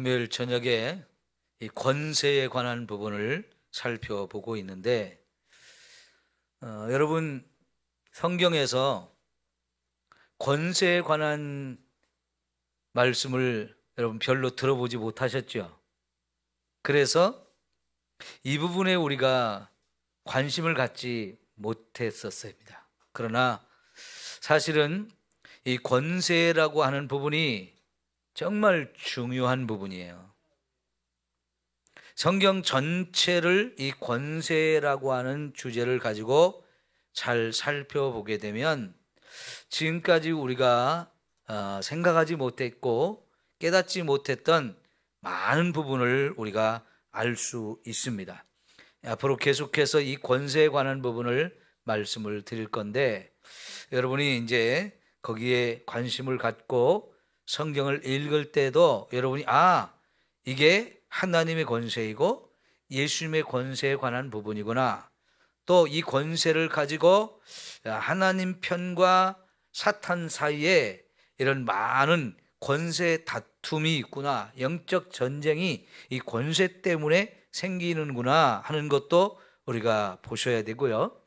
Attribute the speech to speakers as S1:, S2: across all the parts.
S1: 금요일 저녁에 이 권세에 관한 부분을 살펴보고 있는데 여러분 성경에서 권세에 관한 말씀을 여러분 별로 들어보지 못하셨죠? 그래서 이 부분에 우리가 관심을 갖지 못했었습니다. 그러나 사실은 이 권세라고 하는 부분이 정말 중요한 부분이에요. 성경 전체를 이 권세라고 하는 주제를 가지고 잘 살펴보게 되면 지금까지 우리가 생각하지 못했고 깨닫지 못했던 많은 부분을 우리가 알 수 있습니다. 앞으로 계속해서 이 권세에 관한 부분을 말씀을 드릴 건데 여러분이 이제 거기에 관심을 갖고 성경을 읽을 때도 여러분이 이게 하나님의 권세이고 예수님의 권세에 관한 부분이구나, 또 이 권세를 가지고 하나님 편과 사탄 사이에 이런 많은 권세 다툼이 있구나, 영적 전쟁이 이 권세 때문에 생기는구나 하는 것도 우리가 보셔야 되고요.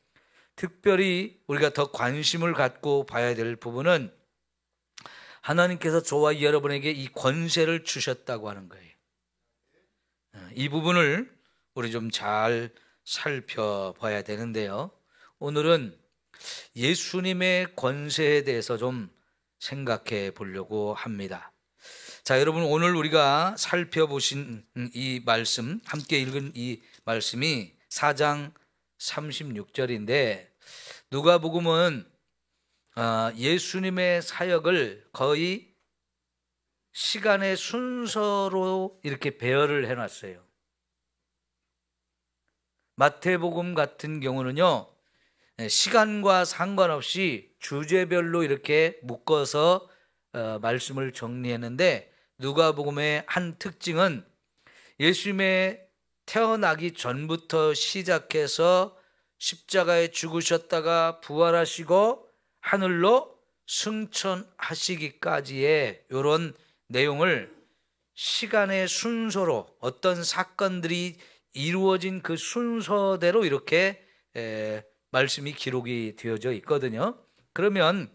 S1: 특별히 우리가 더 관심을 갖고 봐야 될 부분은 하나님께서 저와 여러분에게 이 권세를 주셨다고 하는 거예요. 이 부분을 우리 좀 잘 살펴봐야 되는데요. 오늘은 예수님의 권세에 대해서 좀 생각해 보려고 합니다. 자, 여러분 오늘 우리가 살펴보신 이 말씀, 함께 읽은 이 말씀이 4장 36절인데 누가복음은 예수님의 사역을 거의 시간의 순서로 이렇게 배열을 해놨어요. 마태복음 같은 경우는요, 시간과 상관없이 주제별로 이렇게 묶어서 말씀을 정리했는데 누가복음의 한 특징은 예수님의 태어나기 전부터 시작해서 십자가에 죽으셨다가 부활하시고 하늘로 승천하시기까지의 이런 내용을 시간의 순서로, 어떤 사건들이 이루어진 그 순서대로 이렇게 말씀이 기록이 되어져 있거든요. 그러면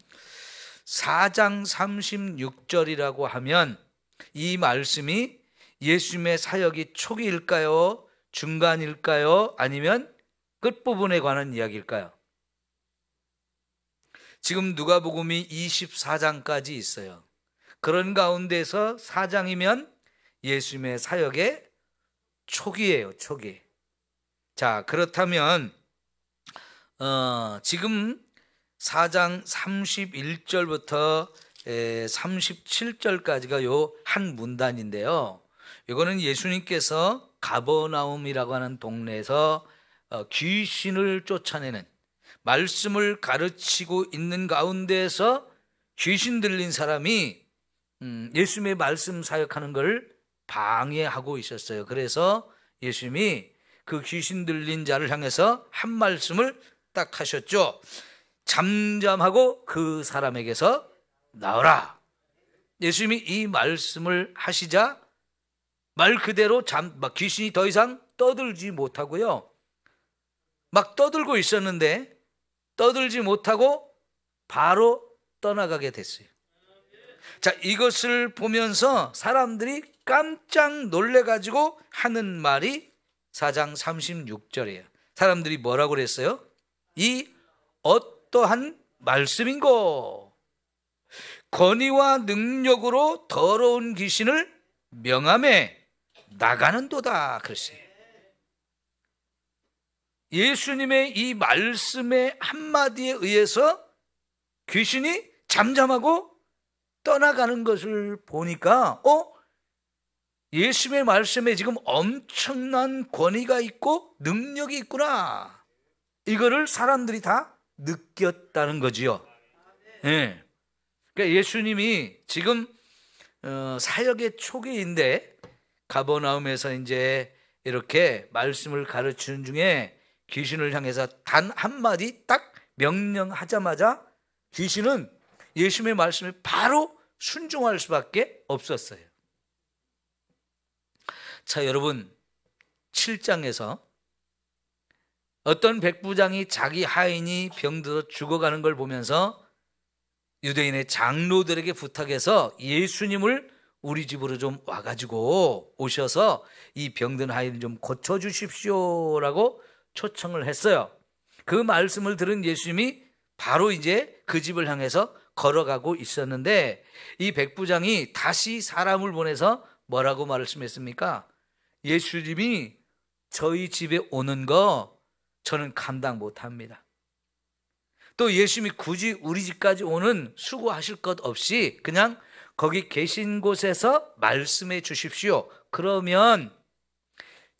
S1: 4장 36절이라고 하면 이 말씀이 예수님의 사역이 초기일까요? 중간일까요? 아니면 끝부분에 관한 이야기일까요? 지금 누가복음이 24장까지 있어요. 그런 가운데서 4장이면 예수님의 사역의 초기예요, 초기. 자, 그렇다면 지금 4장 31절부터 37절까지가 요 한 문단인데요. 이거는 예수님께서 가버나움이라고 하는 동네에서 귀신을 쫓아내는, 말씀을 가르치고 있는 가운데에서 귀신 들린 사람이 예수님의 말씀 사역하는 걸 방해하고 있었어요. 그래서 예수님이 그 귀신 들린 자를 향해서 한 말씀을 딱 하셨죠. 잠잠하고 그 사람에게서 나오라. 예수님이 이 말씀을 하시자 말 그대로 귀신이 더 이상 떠들지 못하고요, 막 떠들고 있었는데 떠들지 못하고 바로 떠나가게 됐어요. 자, 이것을 보면서 사람들이 깜짝 놀래가지고 하는 말이 4장 36절이에요. 사람들이 뭐라고 그랬어요? 이 어떠한 말씀인고? 권위와 능력으로 더러운 귀신을 명함에 나가는도다 그랬어요. 예수님의 이 말씀의 한마디에 의해서 귀신이 잠잠하고 떠나가는 것을 보니까 예수님의 말씀에 지금 엄청난 권위가 있고 능력이 있구나, 이거를 사람들이 다 느꼈다는 거지요. 네. 그러니까 예수님이 지금 사역의 초기인데 가버나움에서 이제 이렇게 말씀을 가르치는 중에 귀신을 향해서 단 한마디 딱 명령하자마자 귀신은 예수님의 말씀에 바로 순종할 수밖에 없었어요. 자, 여러분, 7장에서 어떤 백부장이 자기 하인이 병들어 죽어가는 걸 보면서 유대인의 장로들에게 부탁해서 예수님을 우리 집으로 좀 와가지고 오셔서 이 병든 하인을 좀 고쳐주십시오라고 초청을 했어요. 그 말씀을 들은 예수님이 바로 이제 그 집을 향해서 걸어가고 있었는데, 이 백부장이 다시 사람을 보내서 뭐라고 말씀했습니까? 예수님이 저희 집에 오는 거 저는 감당 못합니다. 또 예수님이 굳이 우리 집까지 오는 수고하실 것 없이 그냥 거기 계신 곳에서 말씀해 주십시오. 그러면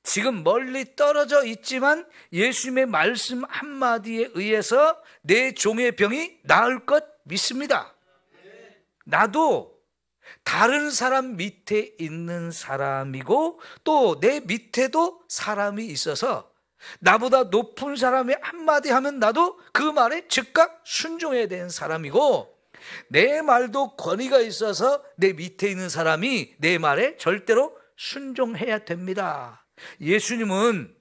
S1: 지금 멀리 떨어져 있지만 예수님의 말씀 한마디에 의해서 내 종의 병이 나을 것 믿습니다. 나도 다른 사람 밑에 있는 사람이고 또 내 밑에도 사람이 있어서 나보다 높은 사람이 한마디 하면 나도 그 말에 즉각 순종해야 되는 사람이고, 내 말도 권위가 있어서 내 밑에 있는 사람이 내 말에 절대로 순종해야 됩니다. 예수님은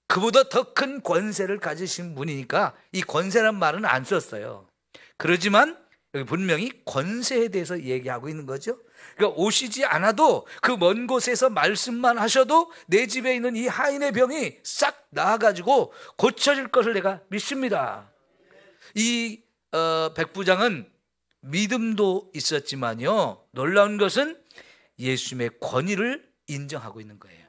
S1: 그보다 더 큰 권세를 가지신 분이니까 이 권세란 말은 안 썼어요. 그러지만 여기 분명히 권세에 대해서 얘기하고 있는 거죠. 그러니까 오시지 않아도 그 먼 곳에서 말씀만 하셔도 내 집에 있는 이 하인의 병이 싹 나아가지고 고쳐질 것을 내가 믿습니다. 이 백부장은 믿음도 있었지만요, 놀라운 것은 예수님의 권위를 인정하고 있는 거예요.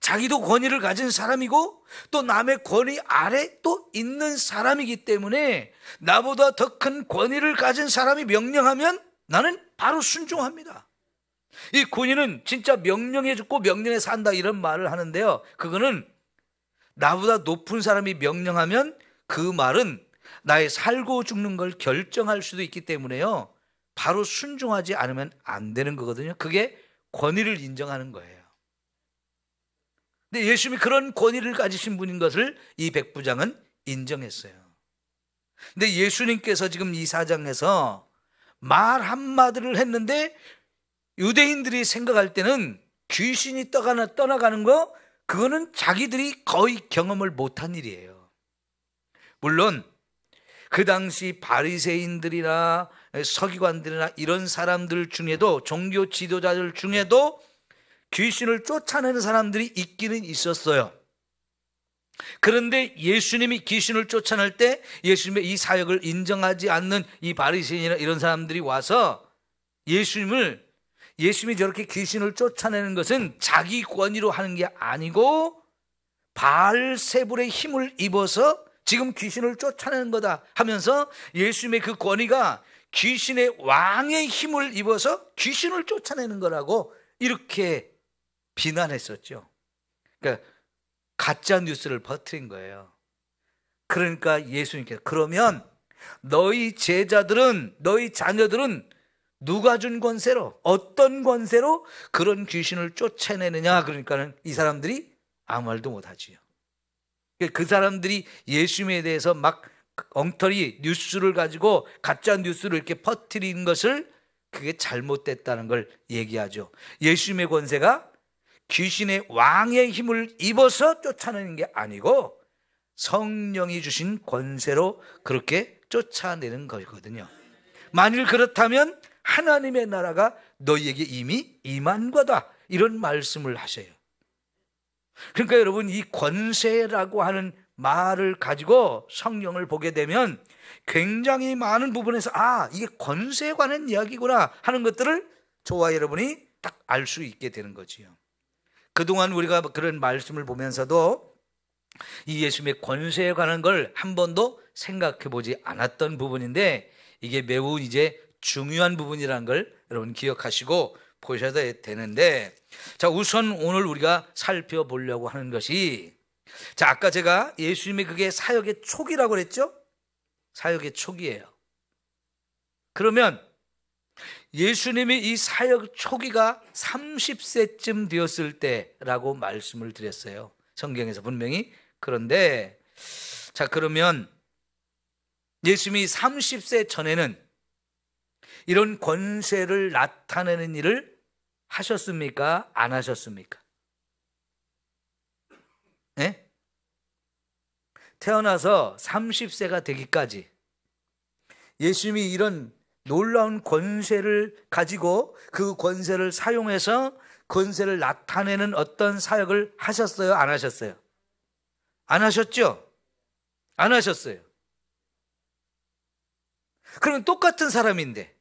S1: 자기도 권위를 가진 사람이고 또 남의 권위 아래 또 있는 사람이기 때문에 나보다 더 큰 권위를 가진 사람이 명령하면 나는 바로 순종합니다. 이 권위는 진짜 명령해 죽고 명령해 산다 이런 말을 하는데요, 그거는 나보다 높은 사람이 명령하면 그 말은 나의 살고 죽는 걸 결정할 수도 있기 때문에요, 바로 순종하지 않으면 안 되는 거거든요. 그게 권위를 인정하는 거예요. 근데 예수님이 그런 권위를 가지신 분인 것을 이 백부장은 인정했어요. 근데 예수님께서 지금 이 사장에서 말 한마디를 했는데 유대인들이 생각할 때는 귀신이 떠나가는 거, 그거는 자기들이 거의 경험을 못한 일이에요. 물론 그 당시 바리새인들이나 서기관들이나 이런 사람들 중에도, 종교 지도자들 중에도 귀신을 쫓아내는 사람들이 있기는 있었어요. 그런데 예수님이 귀신을 쫓아낼 때 예수님의 이 사역을 인정하지 않는 이 바리새인이나 이런 사람들이 와서 예수님이 저렇게 귀신을 쫓아내는 것은 자기 권위로 하는 게 아니고 바알세불의 힘을 입어서 지금 귀신을 쫓아내는 거다 하면서 예수님의 그 권위가 귀신의 왕의 힘을 입어서 귀신을 쫓아내는 거라고 이렇게 비난했었죠. 그러니까 가짜 뉴스를 퍼뜨린 거예요. 그러니까 예수님께서 그러면 너희 제자들은, 너희 자녀들은 누가 준 권세로, 어떤 권세로 그런 귀신을 쫓아내느냐. 그러니까는 이 사람들이 아무 말도 못하지요. 그 사람들이 예수님에 대해서 막 엉터리 뉴스를 가지고 가짜 뉴스를 이렇게 퍼뜨리는 것을, 그게 잘못됐다는 걸 얘기하죠. 예수님의 권세가 귀신의 왕의 힘을 입어서 쫓아내는 게 아니고 성령이 주신 권세로 그렇게 쫓아내는 거거든요. 만일 그렇다면 하나님의 나라가 너희에게 이미 임한 거다, 이런 말씀을 하셔요. 그러니까 여러분, 이 권세라고 하는 말을 가지고 성경을 보게 되면 굉장히 많은 부분에서 이게 권세에 관한 이야기구나 하는 것들을 저와 여러분이 딱 알 수 있게 되는 거지요. 그동안 우리가 그런 말씀을 보면서도 이 예수님의 권세에 관한 걸 한 번도 생각해 보지 않았던 부분인데, 이게 매우 이제 중요한 부분이라는 걸 여러분 기억하시고 보셔야 되는데, 자, 우선 오늘 우리가 살펴보려고 하는 것이, 자, 아까 제가 예수님이 그게 사역의 초기라고 그랬죠? 사역의 초기예요. 그러면 예수님이 이 사역 초기가 30세쯤 되었을 때라고 말씀을 드렸어요. 성경에서 분명히. 그런데 자, 그러면 예수님이 30세 전에는 이런 권세를 나타내는 일을 하셨습니까? 안 하셨습니까? 네? 태어나서 30세가 되기까지 예수님이 이런 놀라운 권세를 가지고 그 권세를 사용해서 권세를 나타내는 어떤 사역을 하셨어요? 안 하셨어요? 안 하셨죠? 안 하셨어요. 그럼 똑같은 사람인데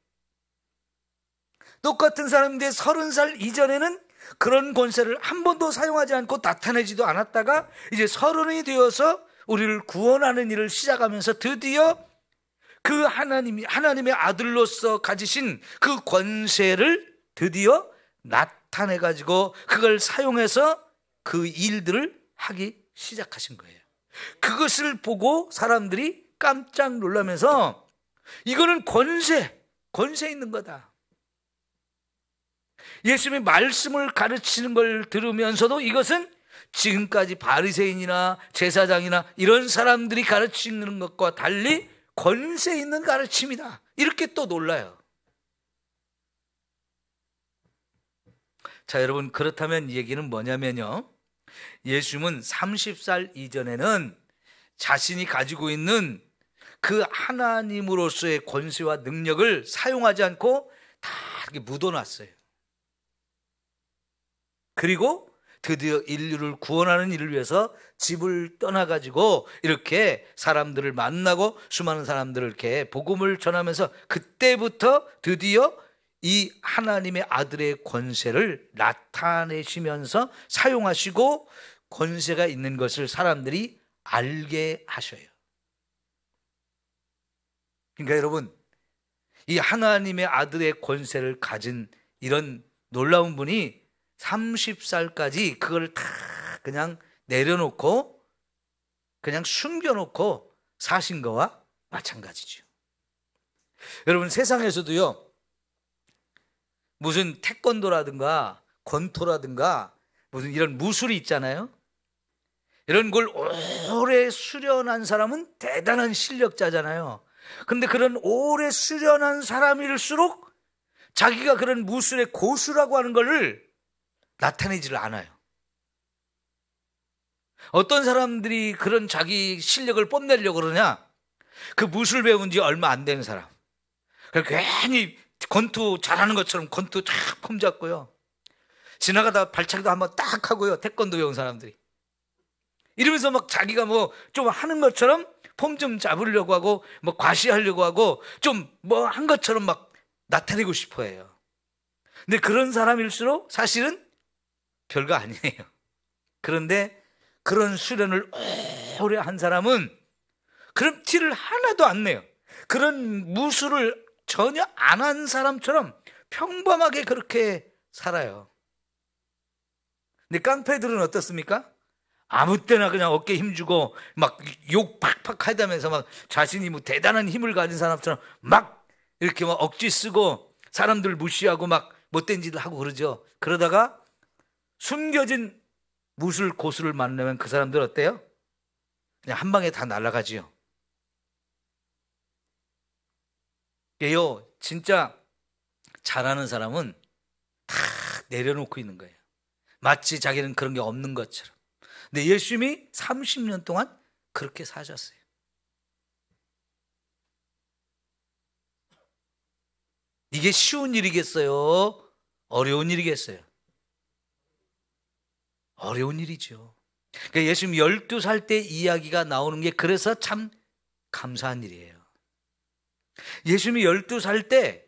S1: 30살 이전에는 그런 권세를 한 번도 사용하지 않고 나타내지도 않았다가 이제 30이 되어서 우리를 구원하는 일을 시작하면서 드디어 그 하나님의 아들로서 가지신 그 권세를 드디어 나타내 가지고 그걸 사용해서 그 일들을 하기 시작하신 거예요. 그것을 보고 사람들이 깜짝 놀라면서 이거는 권세 있는 거다. 예수님의 말씀을 가르치는 걸 들으면서도 이것은 지금까지 바리새인이나 제사장이나 이런 사람들이 가르치는 것과 달리 권세 있는 가르침이다. 이렇게 또 놀라요. 자, 여러분, 그렇다면 이 얘기는 뭐냐면요, 예수님은 30살 이전에는 자신이 가지고 있는 그 하나님으로서의 권세와 능력을 사용하지 않고 다 이렇게 묻어놨어요. 그리고 드디어 인류를 구원하는 일을 위해서 집을 떠나가지고 이렇게 사람들을 만나고 수많은 사람들을 이렇게 복음을 전하면서 그때부터 드디어 이 하나님의 아들의 권세를 나타내시면서 사용하시고 권세가 있는 것을 사람들이 알게 하셔요. 그러니까 여러분, 이 하나님의 아들의 권세를 가진 이런 놀라운 분이 30살까지 그걸 다 그냥 내려놓고 그냥 숨겨놓고 사신 거와 마찬가지죠. 여러분, 세상에서도요, 무슨 태권도라든가 권토라든가 무슨 이런 무술이 있잖아요. 이런 걸 오래 수련한 사람은 대단한 실력자잖아요. 근데 그런 오래 수련한 사람일수록 자기가 그런 무술의 고수라고 하는 것을 나타내지를 않아요. 어떤 사람들이 그런 자기 실력을 뽐내려고 그러냐? 그 무술 배운 지 얼마 안 되는 사람. 괜히 권투 잘하는 것처럼 권투 쫙 폼 잡고요. 지나가다 발차기도 한번 딱 하고요. 태권도 배운 사람들이. 이러면서 막 자기가 뭐 좀 하는 것처럼 폼 좀 잡으려고 하고 뭐 과시하려고 하고 좀 뭐 한 것처럼 막 나타내고 싶어 해요. 근데 그런 사람일수록 사실은 별거 아니에요. 그런데 그런 수련을 오래 한 사람은 그런 티를 하나도 안 내요. 그런 무술을 전혀 안 한 사람처럼 평범하게 그렇게 살아요. 근데 깡패들은 어떻습니까? 아무 때나 그냥 어깨에 힘주고 막 욕 팍팍 하다면서 막 자신이 뭐 대단한 힘을 가진 사람처럼 막 이렇게 막 억지 쓰고 사람들 무시하고 막 못된 짓을 하고 그러죠. 그러다가 숨겨진 무술 고수를 만나면 그 사람들 어때요? 그냥 한 방에 다 날아가지요. 예요, 진짜 잘하는 사람은 다 내려놓고 있는 거예요. 마치 자기는 그런 게 없는 것처럼. 근데 예수님이 30년 동안 그렇게 사셨어요. 이게 쉬운 일이겠어요? 어려운 일이겠어요? 어려운 일이죠. 그러니까 예수님 12살 때 이야기가 나오는 게 그래서 참 감사한 일이에요. 예수님이 12살 때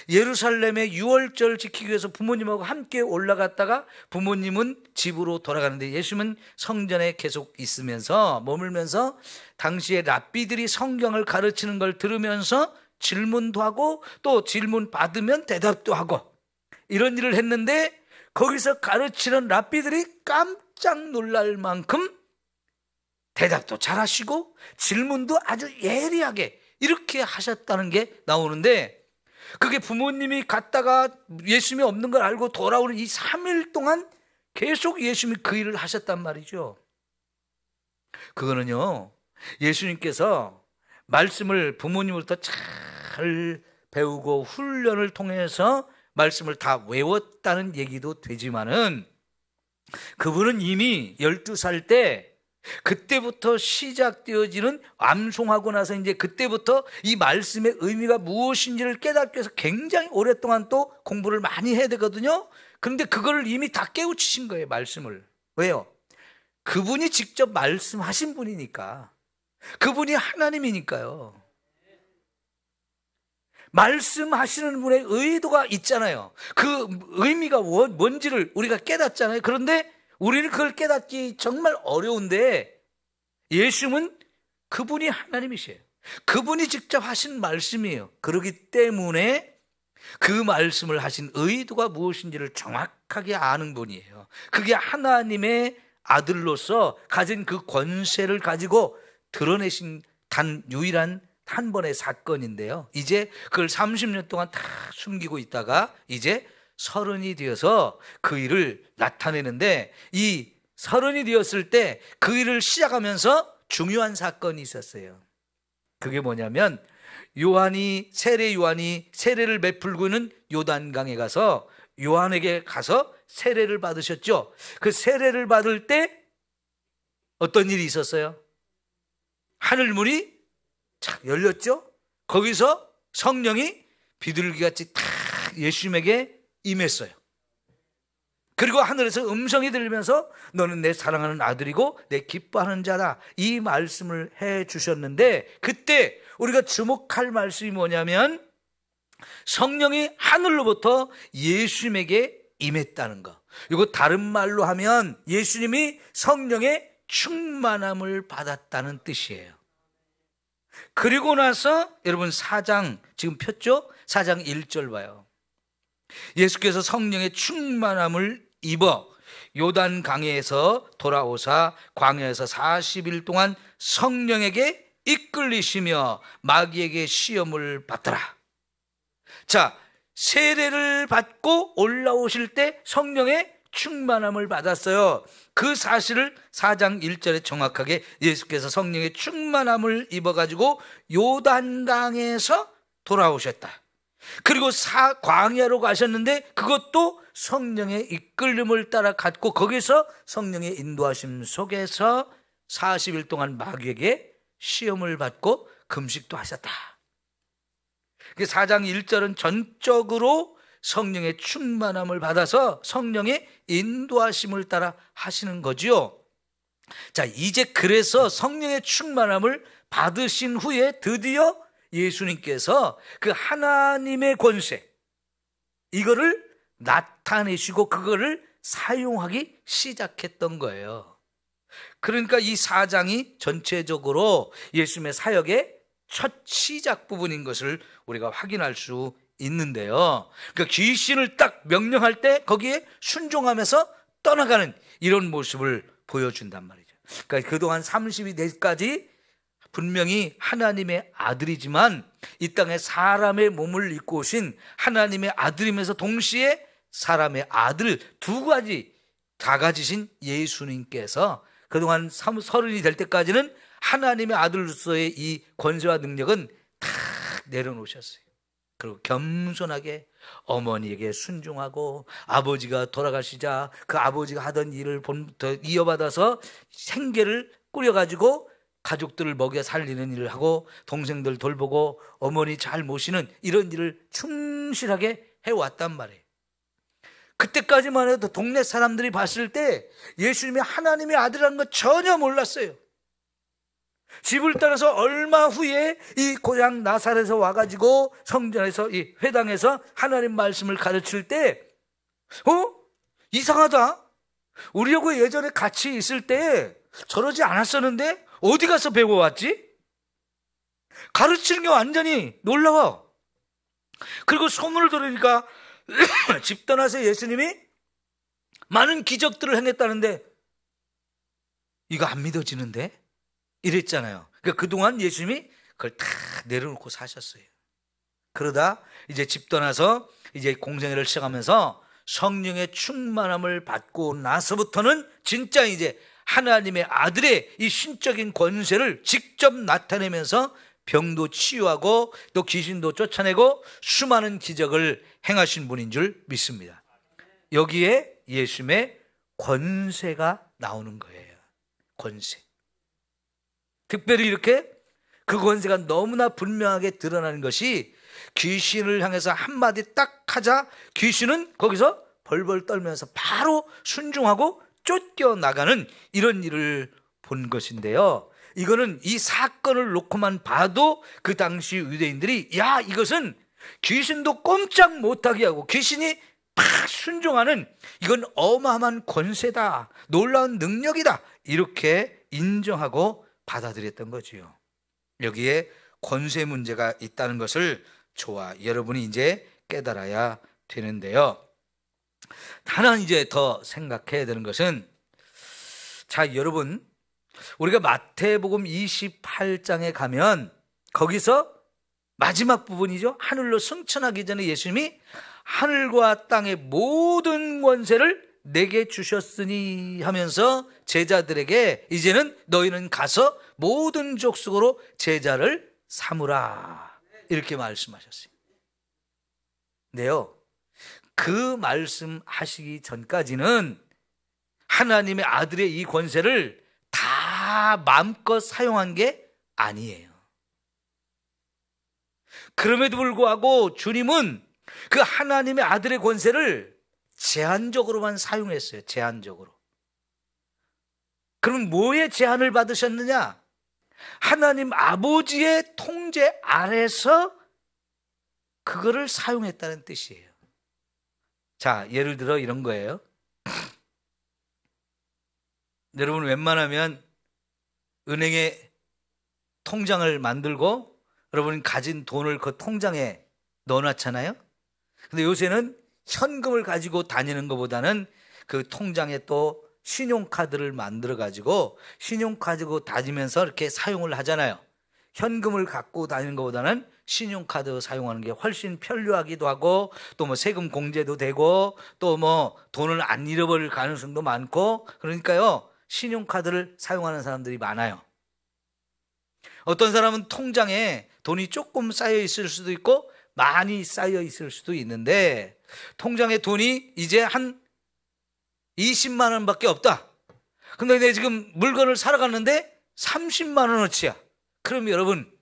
S1: 예루살렘의 유월절 지키기 위해서 부모님하고 함께 올라갔다가 부모님은 집으로 돌아가는데 예수님은 성전에 계속 있으면서 머물면서 당시에 랍비들이 성경을 가르치는 걸 들으면서 질문도 하고 또 질문 받으면 대답도 하고 이런 일을 했는데 거기서 가르치는 랍비들이 깜짝 놀랄 만큼 대답도 잘하시고 질문도 아주 예리하게 이렇게 하셨다는 게 나오는데 그게 부모님이 갔다가 예수님이 없는 걸 알고 돌아오는 이 3일 동안 계속 예수님이 그 일을 하셨단 말이죠. 그거는요, 예수님께서 말씀을 부모님으로부터 잘 배우고 훈련을 통해서 말씀을 다 외웠다는 얘기도 되지만은 그분은 이미 12살 때 그때부터 시작되어지는 암송하고 나서 이제 그때부터 이 말씀의 의미가 무엇인지를 깨닫기 위해서 굉장히 오랫동안 또 공부를 많이 해야 되거든요. 그런데 그걸 이미 다 깨우치신 거예요, 말씀을. 왜요? 그분이 직접 말씀하신 분이니까. 그분이 하나님이니까요. 말씀하시는 분의 의도가 있잖아요. 그 의미가 뭔지를 우리가 깨닫잖아요. 그런데 우리는 그걸 깨닫기 정말 어려운데 예수님은 그분이 하나님이세요. 그분이 직접 하신 말씀이에요. 그렇기 때문에 그 말씀을 하신 의도가 무엇인지를 정확하게 아는 분이에요. 그게 하나님의 아들로서 가진 그 권세를 가지고 드러내신 단 유일한 한 번의 사건인데요. 이제 그걸 30년 동안 다 숨기고 있다가 이제 30이 되어서 그 일을 나타내는데 이 30이 되었을 때 그 일을 시작하면서 중요한 사건이 있었어요. 그게 뭐냐면 세례 요한이 세례를 베풀고 있는 요단강에 가서 요한에게 가서 세례를 받으셨죠. 그 세례를 받을 때 어떤 일이 있었어요? 하늘문이 착 열렸죠. 거기서 성령이 비둘기같이 탁 예수님에게 임했어요. 그리고 하늘에서 음성이 들리면서 너는 내 사랑하는 아들이고 내 기뻐하는 자다, 이 말씀을 해 주셨는데 그때 우리가 주목할 말씀이 뭐냐면 성령이 하늘로부터 예수님에게 임했다는 거. 이거 다른 말로 하면 예수님이 성령의 충만함을 받았다는 뜻이에요. 그리고 나서 여러분 4장 지금 폈죠? 4장 1절 봐요. 예수께서 성령의 충만함을 입어 요단 강에서 돌아오사 광야에서 40일 동안 성령에게 이끌리시며 마귀에게 시험을 받더라. 자, 세례를 받고 올라오실 때 성령의 충만함을 받았어요. 그 사실을 4장 1절에 정확하게 예수께서 성령의 충만함을 입어가지고 요단강에서 돌아오셨다. 그리고 광야로 가셨는데 그것도 성령의 이끌림을 따라 갔고 거기서 성령의 인도하심 속에서 40일 동안 마귀에게 시험을 받고 금식도 하셨다. 4장 1절은 전적으로 성령의 충만함을 받아서 성령의 인도하심을 따라 하시는 거지요. 자, 이제 그래서 성령의 충만함을 받으신 후에 드디어 예수님께서 그 하나님의 권세, 이거를 나타내시고 그거를 사용하기 시작했던 거예요. 그러니까 이 4장이 전체적으로 예수님의 사역의 첫 시작 부분인 것을 우리가 확인할 수 있는데요. 그러니까 귀신을 딱 명령할 때 거기에 순종하면서 떠나가는 이런 모습을 보여준단 말이죠. 그러니까 그동안 30이 되기까지 분명히 하나님의 아들이지만 이 땅에 사람의 몸을 입고 오신 하나님의 아들이면서 동시에 사람의 아들 두 가지 다 가지신 예수님께서 그동안 30이 될 때까지는 하나님의 아들로서의 이 권세와 능력은 다 내려놓으셨어요. 그리고 겸손하게 어머니에게 순종하고 아버지가 돌아가시자 그 아버지가 하던 일을 이어받아서 생계를 꾸려가지고 가족들을 먹여 살리는 일을 하고 동생들 돌보고 어머니 잘 모시는 이런 일을 충실하게 해왔단 말이에요. 그때까지만 해도 동네 사람들이 봤을 때 예수님이 하나님의 아들이라는 거 전혀 몰랐어요. 집을 떠나서 얼마 후에 이 고향 나사렛에서 와가지고 성전에서 이 회당에서 하나님 말씀을 가르칠 때 이상하다, 우리하고 예전에 같이 있을 때 저러지 않았었는데 어디 가서 배워왔지? 가르치는 게 완전히 놀라워. 그리고 소문을 들으니까 집 떠나서 예수님이 많은 기적들을 행했다는데 이거 안 믿어지는데? 이랬잖아요. 그러니까 그동안 예수님이 그걸 다 내려놓고 사셨어요. 그러다 이제 집 떠나서 이제 공생애를 시작하면서 성령의 충만함을 받고 나서부터는 진짜 이제 하나님의 아들의 이 신적인 권세를 직접 나타내면서 병도 치유하고 또 귀신도 쫓아내고 수많은 기적을 행하신 분인 줄 믿습니다. 여기에 예수님의 권세가 나오는 거예요. 권세. 특별히 이렇게 그 권세가 너무나 분명하게 드러나는 것이 귀신을 향해서 한마디 딱 하자 귀신은 거기서 벌벌 떨면서 바로 순종하고 쫓겨나가는 이런 일을 본 것인데요. 이거는 이 사건을 놓고만 봐도 그 당시 유대인들이 야, 이것은 귀신도 꼼짝 못하게 하고 귀신이 팍 순종하는 이건 어마어마한 권세다, 놀라운 능력이다, 이렇게 인정하고 받아들였던 거지요. 여기에 권세 문제가 있다는 것을 저와 여러분이 이제 깨달아야 되는데요. 하나 이제 더 생각해야 되는 것은, 자, 여러분, 우리가 마태복음 28장에 가면 거기서 마지막 부분이죠. 하늘로 승천하기 전에 예수님이 하늘과 땅의 모든 권세를 내게 주셨으니 하면서 제자들에게 이제는 너희는 가서 모든 족속으로 제자를 삼으라, 이렇게 말씀하셨어요. 네요. 그 말씀하시기 전까지는 하나님의 아들의 이 권세를 다 마음껏 사용한 게 아니에요. 그럼에도 불구하고 주님은 그 하나님의 아들의 권세를 제한적으로만 사용했어요. 제한적으로. 그럼 뭐에 제한을 받으셨느냐? 하나님 아버지의 통제 아래서 그거를 사용했다는 뜻이에요. 자, 예를 들어 이런 거예요. 여러분, 웬만하면 은행에 통장을 만들고 여러분이 가진 돈을 그 통장에 넣어놨잖아요. 근데 요새는 현금을 가지고 다니는 것보다는 그 통장에 또 신용카드를 만들어 가지고 신용카드 가지고 다니면서 이렇게 사용을 하잖아요. 현금을 갖고 다니는 것보다는 신용카드 사용하는 게 훨씬 편리하기도 하고, 또 뭐 세금 공제도 되고, 또 뭐 돈을 안 잃어버릴 가능성도 많고, 그러니까요, 신용카드를 사용하는 사람들이 많아요. 어떤 사람은 통장에 돈이 조금 쌓여 있을 수도 있고 많이 쌓여 있을 수도 있는데, 통장에 돈이 이제 한 20만 원밖에 없다. 근데 내가 지금 물건을 사러 갔는데 30만 원어치야. 그럼 여러분,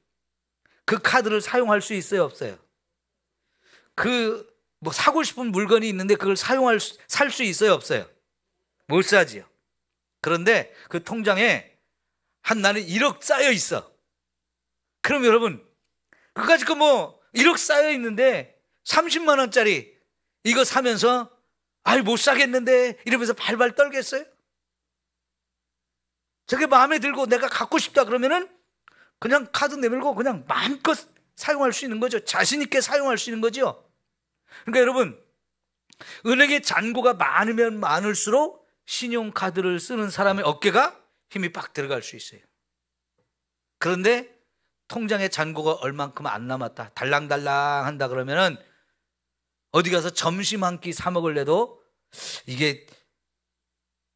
S1: 그 카드를 사용할 수 있어요, 없어요? 그 뭐 사고 싶은 물건이 있는데 그걸 살 수 있어요, 없어요? 못 사지요. 그런데 그 통장에 나는 1억 쌓여 있어. 그럼 여러분, 그까짓 거 뭐 1억 쌓여 있는데 30만 원짜리 이거 사면서 아이 못 사겠는데 이러면서 발발 떨겠어요? 저게 마음에 들고 내가 갖고 싶다 그러면은 그냥 카드 내밀고 그냥 마음껏 사용할 수 있는 거죠. 자신 있게 사용할 수 있는 거죠. 그러니까 여러분, 은행에 잔고가 많으면 많을수록 신용카드를 쓰는 사람의 어깨가 힘이 빡 들어갈 수 있어요. 그런데 통장에 잔고가 얼만큼 안 남았다, 달랑달랑 한다 그러면은 어디 가서 점심 한 끼 사 먹을래도 이게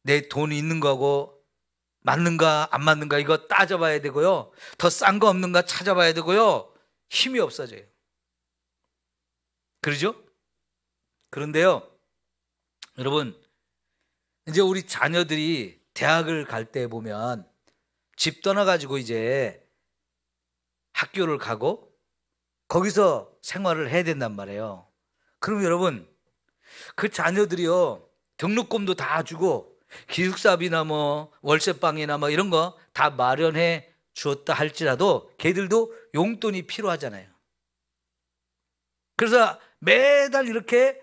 S1: 내 돈이 있는 거하고 맞는가 안 맞는가 이거 따져봐야 되고요, 더 싼 거 없는가 찾아봐야 되고요, 힘이 없어져요. 그러죠? 그런데요, 여러분, 이제 우리 자녀들이 대학을 갈 때 보면 집 떠나가지고 이제 학교를 가고 거기서 생활을 해야 된단 말이에요. 그럼 여러분, 그 자녀들이요, 등록금도 다 주고 기숙사비나 뭐 월세방이나 뭐 이런 거 다 마련해 주었다 할지라도 걔들도 용돈이 필요하잖아요. 그래서 매달 이렇게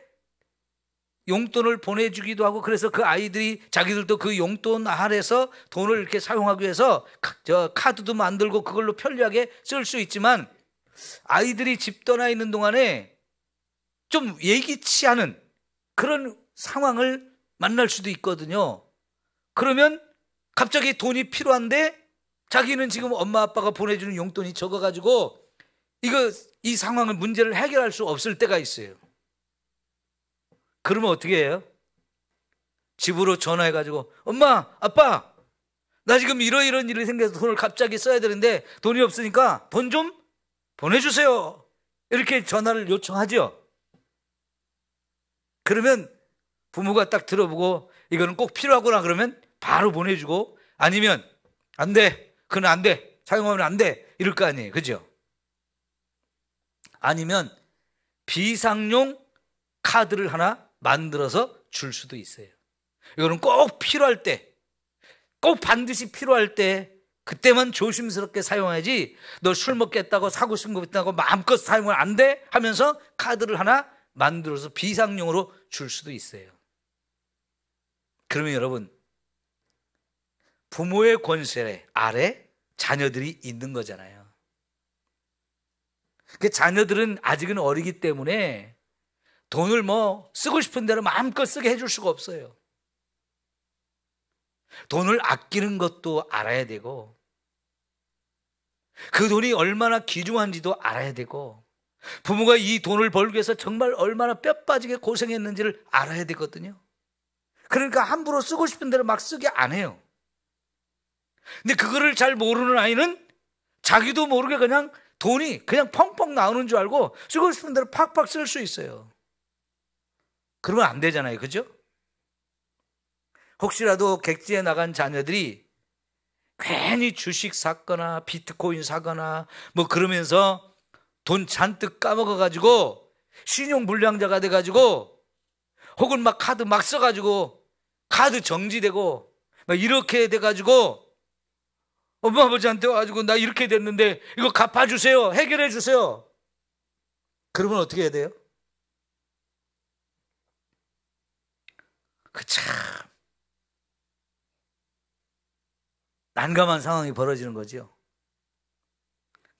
S1: 용돈을 보내주기도 하고, 그래서 그 아이들이 자기들도 그 용돈 아래서 돈을 이렇게 사용하기 위해서 카드도 만들고 그걸로 편리하게 쓸 수 있지만, 아이들이 집 떠나 있는 동안에 좀 예기치 않은 그런 상황을 만날 수도 있거든요. 그러면 갑자기 돈이 필요한데 자기는 지금 엄마 아빠가 보내주는 용돈이 적어가지고 이 상황을, 문제를 해결할 수 없을 때가 있어요. 그러면 어떻게 해요? 집으로 전화해가지고 엄마 아빠 나 지금 이런 일이 생겨서 돈을 갑자기 써야 되는데 돈이 없으니까 돈 좀 보내주세요. 이렇게 전화를 요청하죠. 그러면 부모가 딱 들어보고 이거는 꼭 필요하구나 그러면 바로 보내주고, 아니면 안 돼, 그건 안 돼, 사용하면 안 돼, 이럴 거 아니에요. 그죠? 아니면 비상용 카드를 하나 만들어서 줄 수도 있어요. 이거는 꼭 필요할 때, 꼭 반드시 필요할 때 그때만 조심스럽게 사용하지, 너 술 먹겠다고 사고 싶은 거 있다고 마음껏 사용은 안 돼 하면서 카드를 하나 만들어서 비상용으로 줄 수도 있어요. 그러면 여러분, 부모의 권세 아래 자녀들이 있는 거잖아요. 그 자녀들은 아직은 어리기 때문에 돈을 뭐 쓰고 싶은 대로 마음껏 쓰게 해줄 수가 없어요. 돈을 아끼는 것도 알아야 되고, 그 돈이 얼마나 귀중한지도 알아야 되고, 부모가 이 돈을 벌기 위해서 정말 얼마나 뼈 빠지게 고생했는지를 알아야 되거든요. 그러니까 함부로 쓰고 싶은 대로 막 쓰게 안 해요. 근데 그거를 잘 모르는 아이는 자기도 모르게 그냥 돈이 그냥 펑펑 나오는 줄 알고 쓰고 싶은 대로 팍팍 쓸 수 있어요. 그러면 안 되잖아요. 그죠? 혹시라도 객지에 나간 자녀들이 괜히 주식 샀거나 비트코인 사거나 뭐 그러면서 돈 잔뜩 까먹어가지고 신용불량자가 돼가지고, 혹은 막 카드 막 써가지고 카드 정지되고 막 이렇게 돼가지고 엄마 아버지한테 와가지고 나 이렇게 됐는데 이거 갚아주세요, 해결해 주세요. 그러면 어떻게 해야 돼요? 그 참 난감한 상황이 벌어지는 거죠.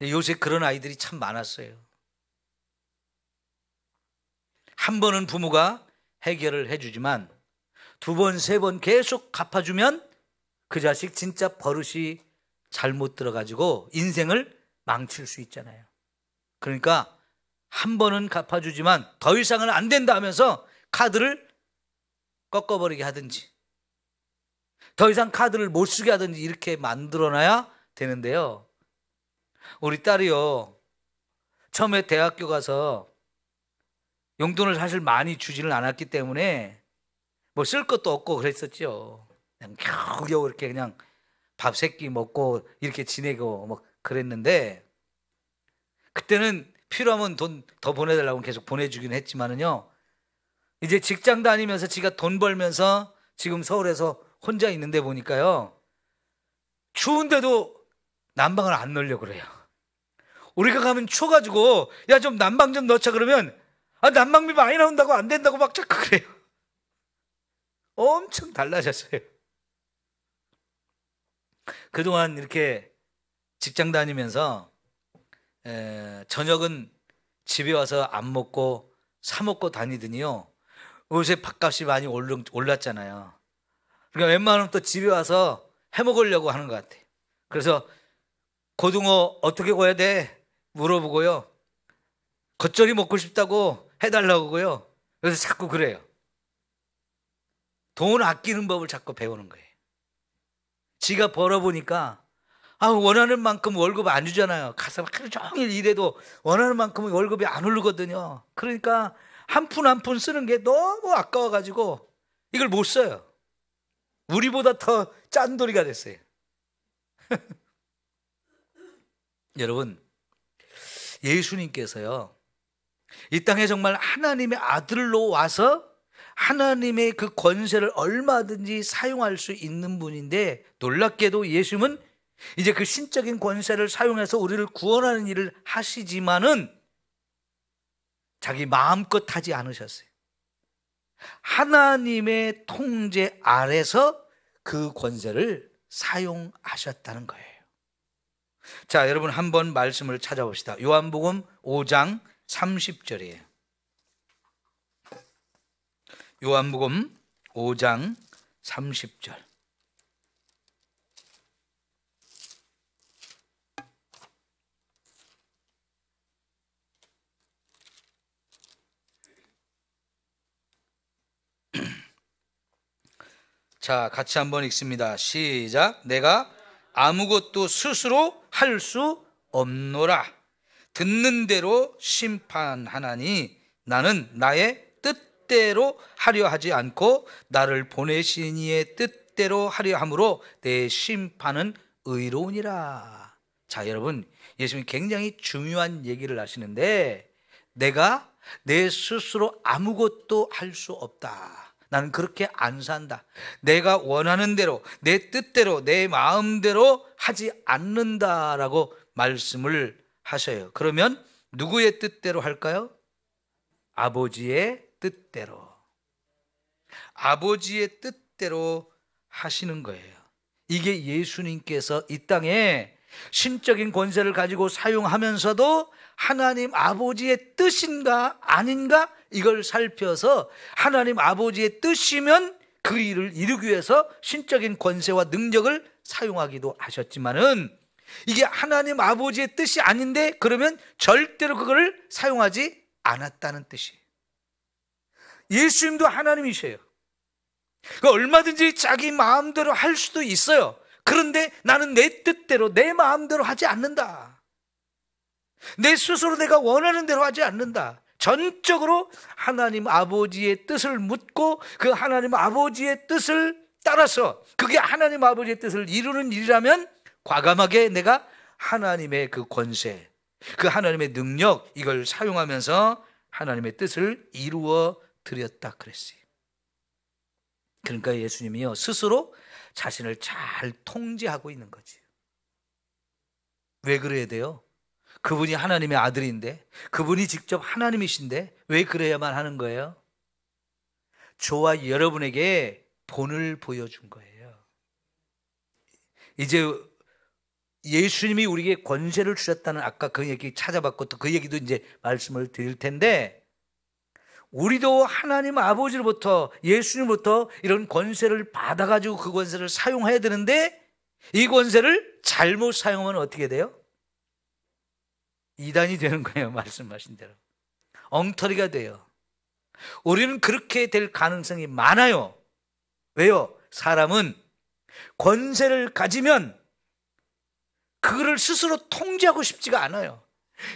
S1: 요새 그런 아이들이 참 많았어요. 한 번은 부모가 해결을 해주지만 두 번, 세 번 계속 갚아주면 그 자식 진짜 버릇이 잘못 들어가지고 인생을 망칠 수 있잖아요. 그러니까 한 번은 갚아주지만 더 이상은 안 된다 하면서 카드를 꺾어버리게 하든지, 더 이상 카드를 못 쓰게 하든지 이렇게 만들어놔야 되는데요. 우리 딸이요, 처음에 대학교 가서 용돈을 사실 많이 주지는 않았기 때문에 뭐 쓸 것도 없고 그랬었죠. 그냥 겨우겨우 이렇게 그냥 밥 세 끼 먹고 이렇게 지내고 뭐 그랬는데, 그때는 필요하면 돈 더 보내달라고 계속 보내주긴 했지만은요, 이제 직장 다니면서 지가 돈 벌면서 지금 서울에서 혼자 있는데 보니까요, 추운데도 난방을 안 넣으려고 그래요. 우리가 가면 추워가지고 야 좀 난방 좀 넣자 그러면 난방비 많이 나온다고 안 된다고 막 자꾸 그래요. 엄청 달라졌어요. 그동안 이렇게 직장 다니면서 저녁은 집에 와서 안 먹고 사 먹고 다니더니요, 요새 밥값이 많이 올랐잖아요. 그러니까 웬만하면 또 집에 와서 해 먹으려고 하는 것 같아요. 그래서 고등어 어떻게 구워야 돼? 물어보고요, 겉절이 먹고 싶다고 해달라고요. 그래서 자꾸 그래요. 돈 아끼는 법을 자꾸 배우는 거예요. 지가 벌어보니까 원하는 만큼 월급 안 주잖아요. 가서 하루 종일 일해도 원하는 만큼 월급이 안 오르거든요. 그러니까 한 푼 한 푼 쓰는 게 너무 아까워가지고 이걸 못 써요. 우리보다 더 짠돌이가 됐어요. 여러분, 예수님께서요, 이 땅에 정말 하나님의 아들로 와서 하나님의 그 권세를 얼마든지 사용할 수 있는 분인데, 놀랍게도 예수님은 이제 그 신적인 권세를 사용해서 우리를 구원하는 일을 하시지만은 자기 마음껏 하지 않으셨어요. 하나님의 통제 아래서 그 권세를 사용하셨다는 거예요. 자, 여러분 한번 말씀을 찾아봅시다. 요한복음 5장 30절이에요. 요한복음 5장 30절. 자, 같이 한번 읽습니다. 시작. 내가 아무것도 스스로 할 수 없노라. 듣는 대로 심판하나니 나는 나의 뜻대로 하려 하지 않고 나를 보내신 이의 뜻대로 하려 함으로 내 심판은 의로우니라. 자, 여러분, 예수님이 굉장히 중요한 얘기를 하시는데, 내가 내 스스로 아무것도 할 수 없다. 나는 그렇게 안 산다. 내가 원하는 대로, 내 뜻대로, 내 마음대로 하지 않는다라고 말씀을 하셔요. 그러면 누구의 뜻대로 할까요? 아버지의 뜻대로. 아버지의 뜻대로 하시는 거예요. 이게 예수님께서 이 땅에 신적인 권세를 가지고 사용하면서도 하나님 아버지의 뜻인가 아닌가 이걸 살펴서 하나님 아버지의 뜻이면 그 일을 이루기 위해서 신적인 권세와 능력을 사용하기도 하셨지만은, 이게 하나님 아버지의 뜻이 아닌데 그러면 절대로 그거를 사용하지 않았다는 뜻이에요. 예수님도 하나님이세요. 그러니까 얼마든지 자기 마음대로 할 수도 있어요. 그런데 나는 내 뜻대로 내 마음대로 하지 않는다. 내 스스로 내가 원하는 대로 하지 않는다. 전적으로 하나님 아버지의 뜻을 묻고 그 하나님 아버지의 뜻을 따라서, 그게 하나님 아버지의 뜻을 이루는 일이라면 과감하게 내가 하나님의 그 권세, 그 하나님의 능력, 이걸 사용하면서 하나님의 뜻을 이루어 드렸다 그랬어요. 그러니까 예수님이요, 스스로 자신을 잘 통제하고 있는 거지. 왜 그래야 돼요? 그분이 하나님의 아들인데, 그분이 직접 하나님이신데 왜 그래야만 하는 거예요? 저와 여러분에게 본을 보여준 거예요. 이제 예수님이 우리에게 권세를 주셨다는, 아까 그 얘기 찾아봤고 또 그 얘기도 이제 말씀을 드릴 텐데, 우리도 하나님 아버지로부터, 예수님으로부터 이런 권세를 받아가지고 그 권세를 사용해야 되는데, 이 권세를 잘못 사용하면 어떻게 돼요? 이단이 되는 거예요. 말씀하신 대로 엉터리가 돼요. 우리는 그렇게 될 가능성이 많아요. 왜요? 사람은 권세를 가지면 그거를 스스로 통제하고 싶지가 않아요.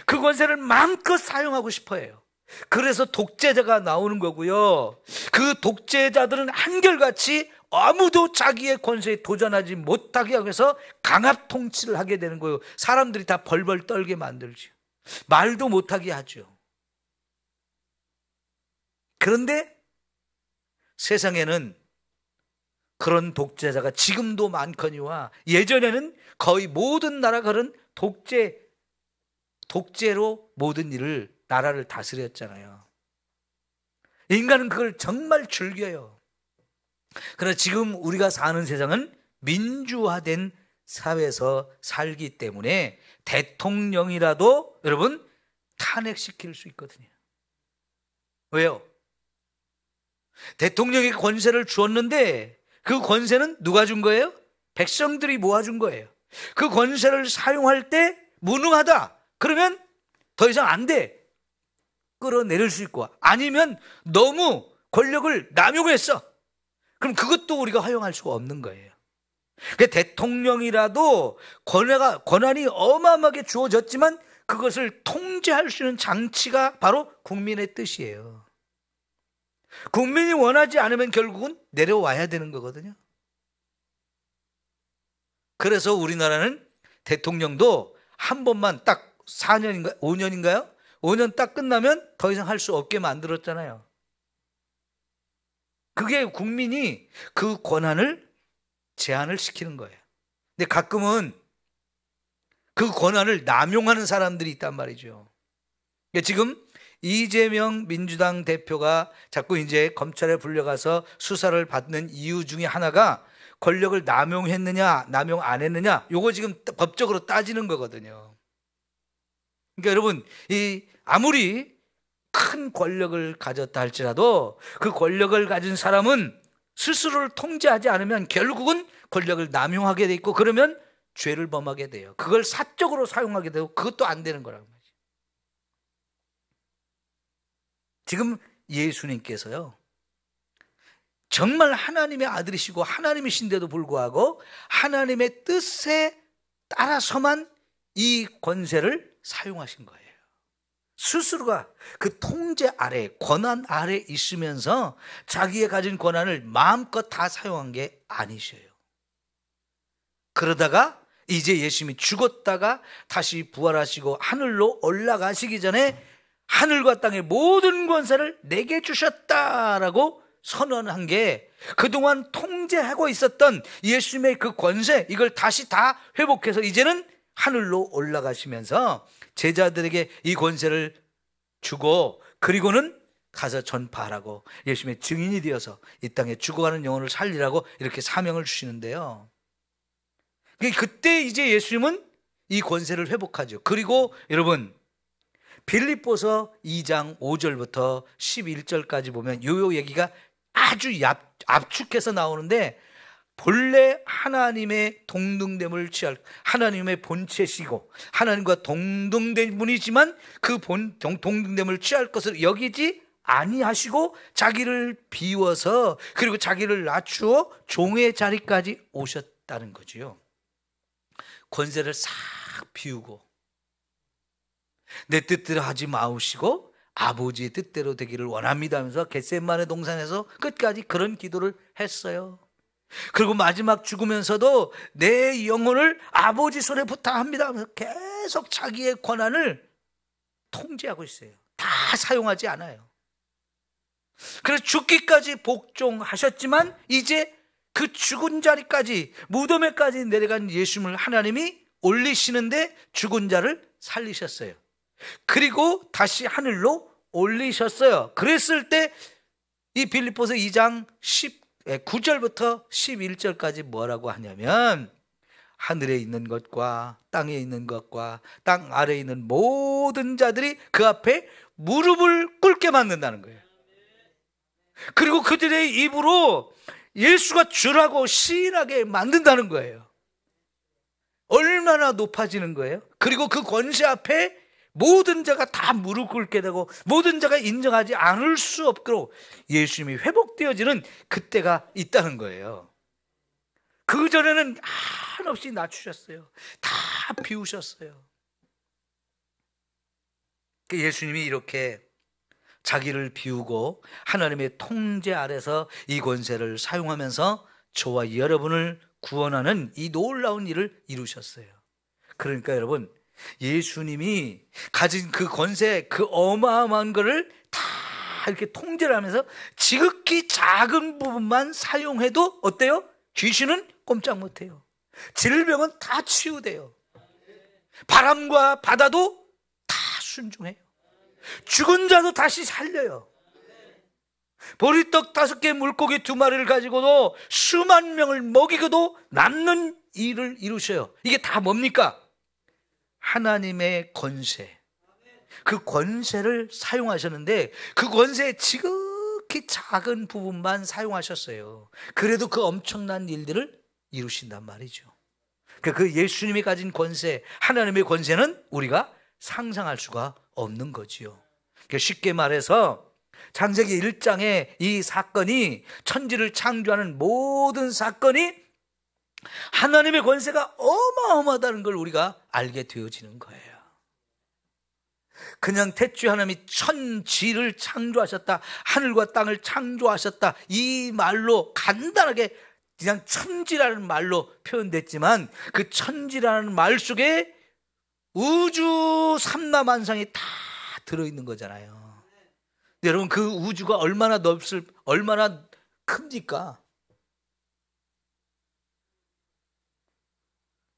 S1: 그 권세를 마음껏 사용하고 싶어 해요. 그래서 독재자가 나오는 거고요. 그 독재자들은 한결같이 아무도 자기의 권세에 도전하지 못하게 하기 위해서 강압 통치를 하게 되는 거예요. 사람들이 다 벌벌 떨게 만들죠. 말도 못하게 하죠. 그런데 세상에는 그런 독재자가 지금도 많거니와 예전에는 거의 모든 나라가 그런 독재로 모든 일을, 나라를 다스렸잖아요. 인간은 그걸 정말 즐겨요. 그러나 지금 우리가 사는 세상은 민주화된 사회에서 살기 때문에 대통령이라도 여러분 탄핵시킬 수 있거든요. 왜요? 대통령에게 권세를 주었는데 그 권세는 누가 준 거예요? 백성들이 모아준 거예요. 그 권세를 사용할 때 무능하다 그러면 더 이상 안 돼, 끌어내릴 수 있고, 아니면 너무 권력을 남용했어, 그럼 그것도 우리가 허용할 수가 없는 거예요. 그러니까 대통령이라도 권한이 어마어마하게 주어졌지만 그것을 통제할 수 있는 장치가 바로 국민의 뜻이에요. 국민이 원하지 않으면 결국은 내려와야 되는 거거든요. 그래서 우리나라는 대통령도 한 번만 딱 4년인가 5년인가요? 5년 딱 끝나면 더 이상 할 수 없게 만들었잖아요. 그게 국민이 그 권한을 제한을 시키는 거예요. 근데 가끔은 그 권한을 남용하는 사람들이 있단 말이죠. 지금 이재명 민주당 대표가 자꾸 이제 검찰에 불려가서 수사를 받는 이유 중에 하나가 권력을 남용했느냐 남용 안 했느냐, 요거 지금 법적으로 따지는 거거든요. 그러니까 여러분, 아무리 큰 권력을 가졌다 할지라도 그 권력을 가진 사람은 스스로를 통제하지 않으면 결국은 권력을 남용하게 돼 있고, 그러면 죄를 범하게 돼요. 그걸 사적으로 사용하게 되고 그것도 안 되는 거라는 거죠. 지금 예수님께서요, 정말 하나님의 아들이시고 하나님이신데도 불구하고 하나님의 뜻에 따라서만 이 권세를 사용하신 거예요. 스스로가 그 통제 아래, 권한 아래 있으면서 자기의 가진 권한을 마음껏 다 사용한 게 아니셔요. 그러다가 이제 예수님이 죽었다가 다시 부활하시고 하늘로 올라가시기 전에 하늘과 땅의 모든 권세를 내게 주셨다라고 선언한 게 그동안 통제하고 있었던 예수님의 그 권세, 이걸 다시 다 회복해서 이제는 하늘로 올라가시면서 제자들에게 이 권세를 주고 그리고는 가서 전파하라고 예수님의 증인이 되어서 이 땅에 죽어가는 영혼을 살리라고 이렇게 사명을 주시는데요. 그때 이제 예수님은 이 권세를 회복하죠. 그리고 여러분, 빌립보서 2장 5절부터 11절까지 보면 요 얘기가 아주 압축해서 나오는데, 본래 하나님의 동등됨을 취할, 하나님의 본체시고 하나님과 동등된 분이지만 그 동등됨을 취할 것을 여기지 아니하시고 자기를 비워서 그리고 자기를 낮추어 종의 자리까지 오셨다는 거지요. 권세를 싹 비우고 내 뜻대로 하지 마시고 아버지의 뜻대로 되기를 원합니다 하면서 겟세마네 동산에서 끝까지 그런 기도를 했어요. 그리고 마지막 죽으면서도 내 영혼을 아버지 손에 부탁합니다 하면서 계속 자기의 권한을 통제하고 있어요. 다 사용하지 않아요. 그래서 죽기까지 복종하셨지만 이제 그 죽은 자리까지, 무덤에까지 내려간 예수님을 하나님이 올리시는데 죽은 자를 살리셨어요. 그리고 다시 하늘로 올리셨어요. 그랬을 때 이 빌립보서 2장 9절부터 11절까지 뭐라고 하냐면, 하늘에 있는 것과 땅에 있는 것과 땅 아래에 있는 모든 자들이 그 앞에 무릎을 꿇게 만든다는 거예요. 그리고 그들의 입으로 예수가 주라고 시인하게 만든다는 거예요. 얼마나 높아지는 거예요? 그리고 그 권세 앞에 모든 자가 다 무릎 꿇게 되고 모든 자가 인정하지 않을 수 없도록 예수님이 회복되어지는 그때가 있다는 거예요. 그전에는 한없이 낮추셨어요. 다 비우셨어요. 예수님이 이렇게 자기를 비우고 하나님의 통제 아래서 이 권세를 사용하면서 저와 여러분을 구원하는 이 놀라운 일을 이루셨어요. 그러니까 여러분, 예수님이 가진 그 권세, 그 어마어마한 거를 다 이렇게 통제를 하면서 지극히 작은 부분만 사용해도 어때요? 귀신은 꼼짝 못해요. 질병은 다 치유돼요. 바람과 바다도 다 순종해요. 죽은 자도 다시 살려요. 보리떡 5개 물고기 2마리를 가지고도 수만 명을 먹이고도 남는 일을 이루셔요. 이게 다 뭡니까? 하나님의 권세. 그 권세를 사용하셨는데 그 권세의 지극히 작은 부분만 사용하셨어요. 그래도 그 엄청난 일들을 이루신단 말이죠. 그 예수님이 가진 권세, 하나님의 권세는 우리가 상상할 수가 없는 거지요. 쉽게 말해서 창세기 1장의 이 사건이, 천지를 창조하는 모든 사건이 하나님의 권세가 어마어마하다는 걸 우리가 알게 되어지는 거예요. 그냥 대충 하나님이 천지를 창조하셨다, 하늘과 땅을 창조하셨다, 이 말로 간단하게 그냥 천지라는 말로 표현됐지만 그 천지라는 말 속에 우주 삼라만상이 다 들어있는 거잖아요. 여러분, 그 우주가 얼마나 얼마나 큽니까?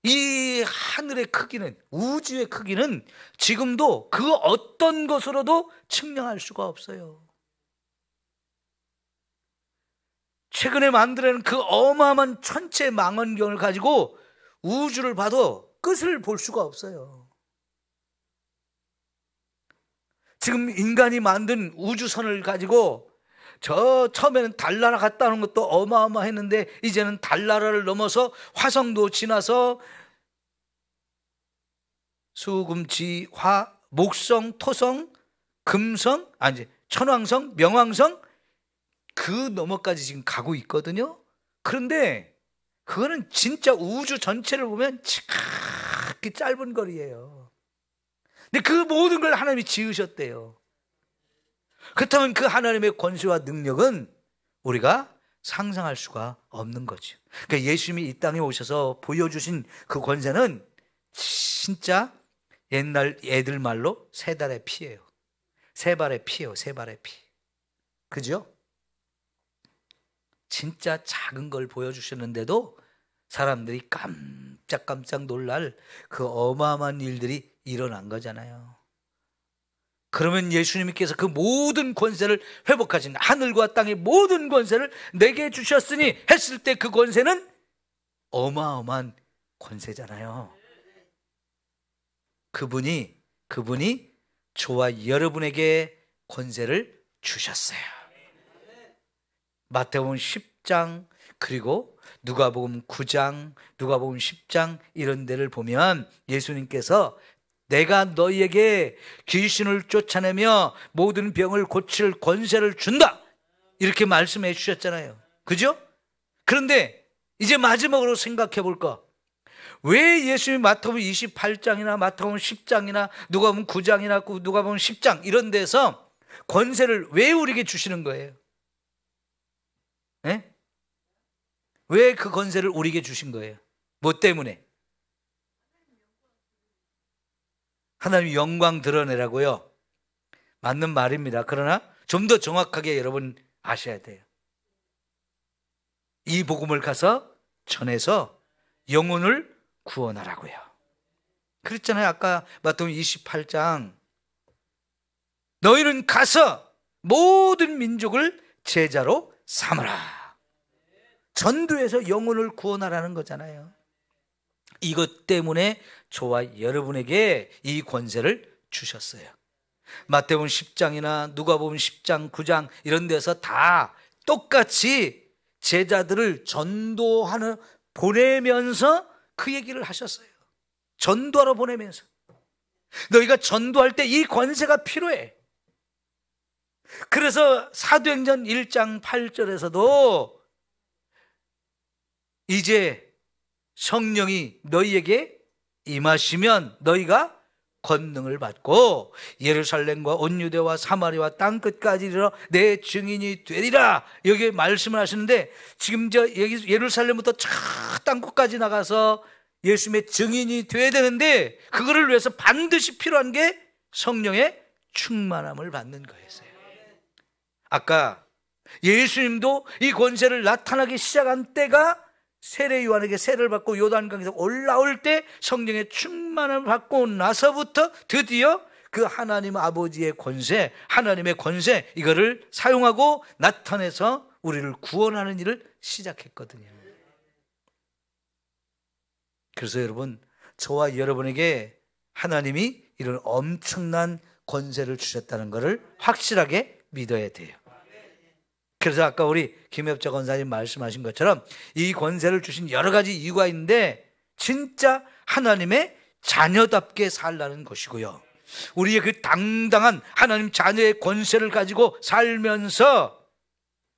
S1: 이 하늘의 크기는, 우주의 크기는 지금도 그 어떤 것으로도 측량할 수가 없어요. 최근에 만들어낸 그 어마어마한 천체 망원경을 가지고 우주를 봐도 끝을 볼 수가 없어요. 지금 인간이 만든 우주선을 가지고 처음에는 달나라 갔다 오는 것도 어마어마했는데 이제는 달나라를 넘어서 화성도 지나서 수금, 지, 화, 목성, 토성, 금성, 천왕성, 명왕성, 그 너머까지 지금 가고 있거든요. 그런데 그거는 진짜 우주 전체를 보면 지극히 짧은 거리예요. 근데 그 모든 걸 하나님이 지으셨대요. 그렇다면 그 하나님의 권세와 능력은 우리가 상상할 수가 없는 거죠. 그러니까 예수님이 이 땅에 오셔서 보여주신 그 권세는 진짜 옛날 애들 말로 세 달의 피예요. 세 발의 피예요. 세 발의 피. 그죠? 진짜 작은 걸 보여주셨는데도 사람들이 깜짝깜짝 놀랄 그 어마어마한 일들이 일어난 거잖아요. 그러면 예수님께서 그 모든 권세를 회복하신, 하늘과 땅의 모든 권세를 내게 주셨으니 했을 때 그 권세는 어마어마한 권세잖아요. 그분이 저와 여러분에게 권세를 주셨어요. 마태복음 10장 그리고 누가복음 9장, 누가복음 10장 이런 데를 보면 예수님께서 내가 너희에게 귀신을 쫓아내며 모든 병을 고칠 권세를 준다, 이렇게 말씀해 주셨잖아요. 그죠? 그런데 이제 마지막으로 생각해 볼까? 왜 예수님이 마태복음 28장이나 마태복음 10장이나 누가복음 9장이나 누가복음 10장 이런 데서 권세를 왜 우리에게 주시는 거예요? 네? 왜 그 권세를 우리에게 주신 거예요? 뭐 때문에? 하나님 영광 드러내라고요? 맞는 말입니다. 그러나 좀 더 정확하게 여러분 아셔야 돼요. 이 복음을 가서 전해서 영혼을 구원하라고요. 그랬잖아요. 아까 마태복음 28장 너희는 가서 모든 민족을 제자로 삼으라. 전도해서 영혼을 구원하라는 거잖아요. 이것 때문에 저와 여러분에게 이 권세를 주셨어요. 마태복음 10장이나 누가복음 10장, 9장 이런 데서 다 똑같이 제자들을 전도하는 보내면서 그 얘기를 하셨어요. 전도하러 보내면서 너희가 전도할 때 이 권세가 필요해. 그래서 사도행전 1장 8절에서도 이제 성령이 너희에게 임하시면 너희가 권능을 받고 예루살렘과 온 유대와 사마리아와 땅끝까지 이르러 내 증인이 되리라, 여기 말씀을 하시는데 지금 여기 예루살렘부터 저 땅끝까지 나가서 예수님의 증인이 돼야 되는데 그거를 위해서 반드시 필요한 게 성령의 충만함을 받는 거였어요. 아까 예수님도 이 권세를 나타나기 시작한 때가 세례 요한에게 세례를 받고 요단강에서 올라올 때 성령의 충만함을 받고 나서부터 드디어 그 하나님 아버지의 권세, 하나님의 권세, 이거를 사용하고 나타내서 우리를 구원하는 일을 시작했거든요. 그래서 여러분, 저와 여러분에게 하나님이 이런 엄청난 권세를 주셨다는 것을 확실하게 믿어야 돼요. 그래서 아까 우리 김협자 권사님 말씀하신 것처럼 이 권세를 주신 여러 가지 이유가 있는데 진짜 하나님의 자녀답게 살라는 것이고요, 우리의 그 당당한 하나님 자녀의 권세를 가지고 살면서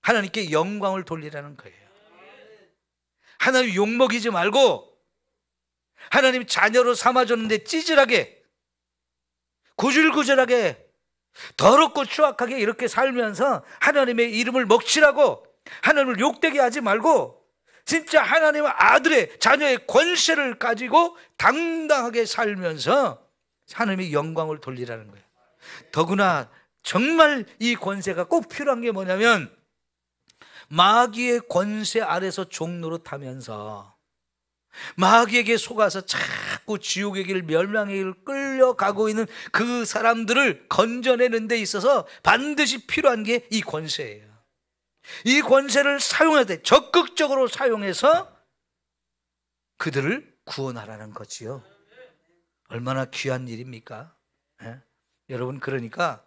S1: 하나님께 영광을 돌리라는 거예요. 하나님 욕먹이지 말고 하나님 자녀로 삼아줬는데 찌질하게 구질구질하게 더럽고 추악하게 이렇게 살면서 하나님의 이름을 먹칠하고 하나님을 욕되게 하지 말고 진짜 하나님의 아들의 자녀의 권세를 가지고 당당하게 살면서 하나님의 영광을 돌리라는 거예요. 더구나 정말 이 권세가 꼭 필요한 게 뭐냐면 마귀의 권세 아래서 종노릇하면서 마귀에게 속아서 자꾸 지옥의 길, 멸망의 길을 끌려가고 있는 그 사람들을 건져내는 데 있어서 반드시 필요한 게 이 권세예요. 이 권세를 사용해야 돼. 적극적으로 사용해서 그들을 구원하라는 거지요. 얼마나 귀한 일입니까? 예? 여러분, 그러니까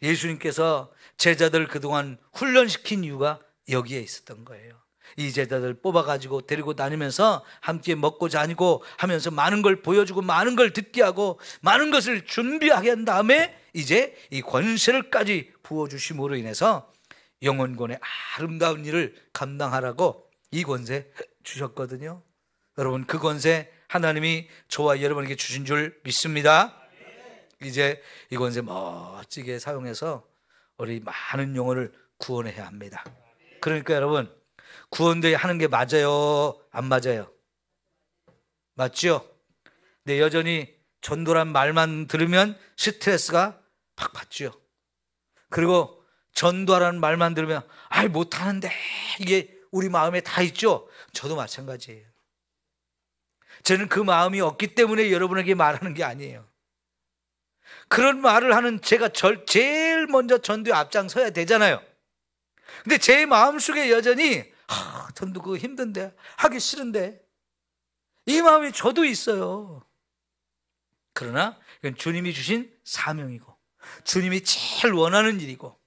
S1: 예수님께서 제자들 그동안 훈련시킨 이유가 여기에 있었던 거예요. 이 제자들 뽑아가지고 데리고 다니면서 함께 먹고 자니고 하면서 많은 걸 보여주고 많은 걸 듣게 하고 많은 것을 준비하게 한 다음에 이제 이 권세를까지 부어주심으로 인해서 영혼권의 아름다운 일을 감당하라고 이 권세 주셨거든요. 여러분, 그 권세 하나님이 저와 여러분에게 주신 줄 믿습니다. 이제 이 권세 멋지게 사용해서 우리 많은 영혼을 구원해야 합니다. 그러니까 여러분, 구원되어야 하는 게 맞아요, 안 맞아요? 맞죠? 근데 여전히 전도란 말만 들으면 스트레스가 팍 받죠. 그리고 전도하라는 말만 들으면 못하는데, 이게 우리 마음에 다 있죠. 저도 마찬가지예요. 저는 그 마음이 없기 때문에 여러분에게 말하는 게 아니에요. 그런 말을 하는 제가 제일 먼저 전도에 앞장서야 되잖아요. 근데 제 마음속에 여전히 전도 그거 힘든데, 하기 싫은데, 이 마음이 저도 있어요. 그러나 이건 주님이 주신 사명이고, 주님이 제일 원하는 일이고,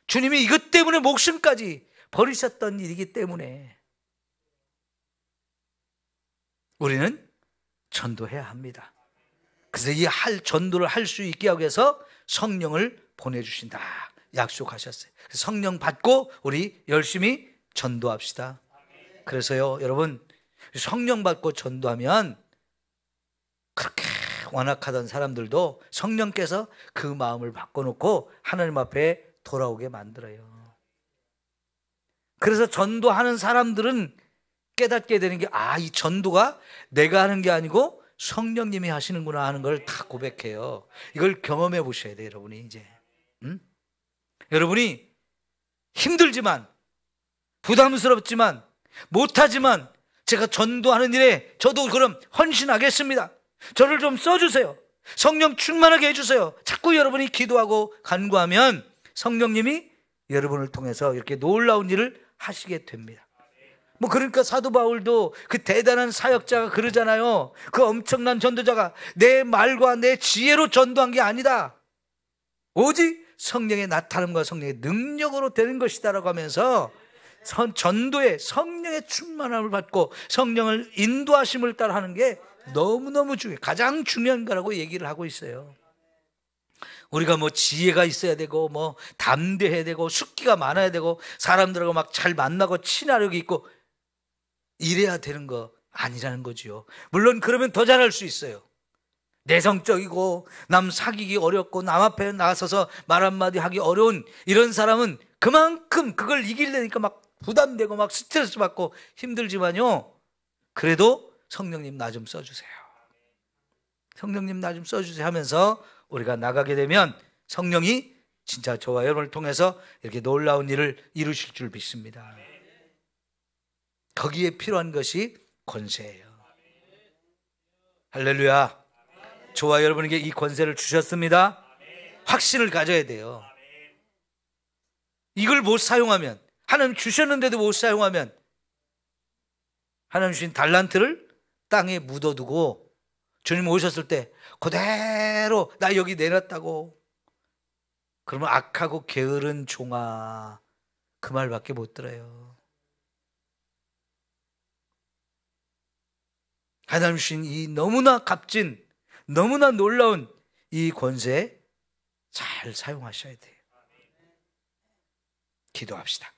S1: 주님이 이것 때문에 목숨까지 버리셨던 일이기 때문에 우리는 전도해야 합니다. 그래서 이 전도를 할 수 있게 하기 위해서 성령을 보내주신다 약속하셨어요. 성령 받고 우리 열심히 전도합시다. 그래서요, 여러분, 성령 받고 전도하면 그렇게 완악하던 사람들도 성령께서 그 마음을 바꿔놓고 하나님 앞에 돌아오게 만들어요. 그래서 전도하는 사람들은 깨닫게 되는 게, 이 전도가 내가 하는 게 아니고 성령님이 하시는구나 하는 걸 다 고백해요. 이걸 경험해 보셔야 돼요, 여러분이 이제. 여러분이 힘들지만, 부담스럽지만, 못하지만 제가 전도하는 일에 저도 그럼 헌신하겠습니다. 저를 좀 써주세요. 성령 충만하게 해주세요. 자꾸 여러분이 기도하고 간구하면 성령님이 여러분을 통해서 이렇게 놀라운 일을 하시게 됩니다. 그러니까 사도 바울도 그 대단한 사역자가 그러잖아요. 그 엄청난 전도자가 내 말과 내 지혜로 전도한 게 아니다. 오직 성령의 나타남과 성령의 능력으로 되는 것이다라고 하면서 전도에 성령의 충만함을 받고 성령을 인도하심을 따라 하는 게 너무너무 중요해요. 가장 중요한 거라고 얘기를 하고 있어요. 우리가 지혜가 있어야 되고 담대해야 되고 숙기가 많아야 되고 사람들하고 막 잘 만나고 친화력이 있고 이래야 되는 거 아니라는 거지요. 물론 그러면 더 잘할 수 있어요. 내성적이고 남 사귀기 어렵고 남 앞에 나서서 말 한마디 하기 어려운 이런 사람은 그만큼 그걸 이기려니까 막 부담되고 막 스트레스 받고 힘들지만요, 그래도 성령님 나 좀 써주세요. 성령님 나 좀 써주세요 하면서 우리가 나가게 되면 성령이 진짜 저와 여러분을 통해서 이렇게 놀라운 일을 이루실 줄 믿습니다. 거기에 필요한 것이 권세예요. 할렐루야. 저와 여러분에게 이 권세를 주셨습니다. 확신을 가져야 돼요. 이걸 못 사용하면, 하나님 주셨는데도 못 사용하면 하나님 주신 달란트를 땅에 묻어두고 주님 오셨을 때 그대로 나 여기 내놨다고, 그러면 악하고 게으른 종아, 그 말밖에 못 들어요. 하나님 주신 이 너무나 값진, 너무나 놀라운 이 권세 잘 사용하셔야 돼요. 기도합시다.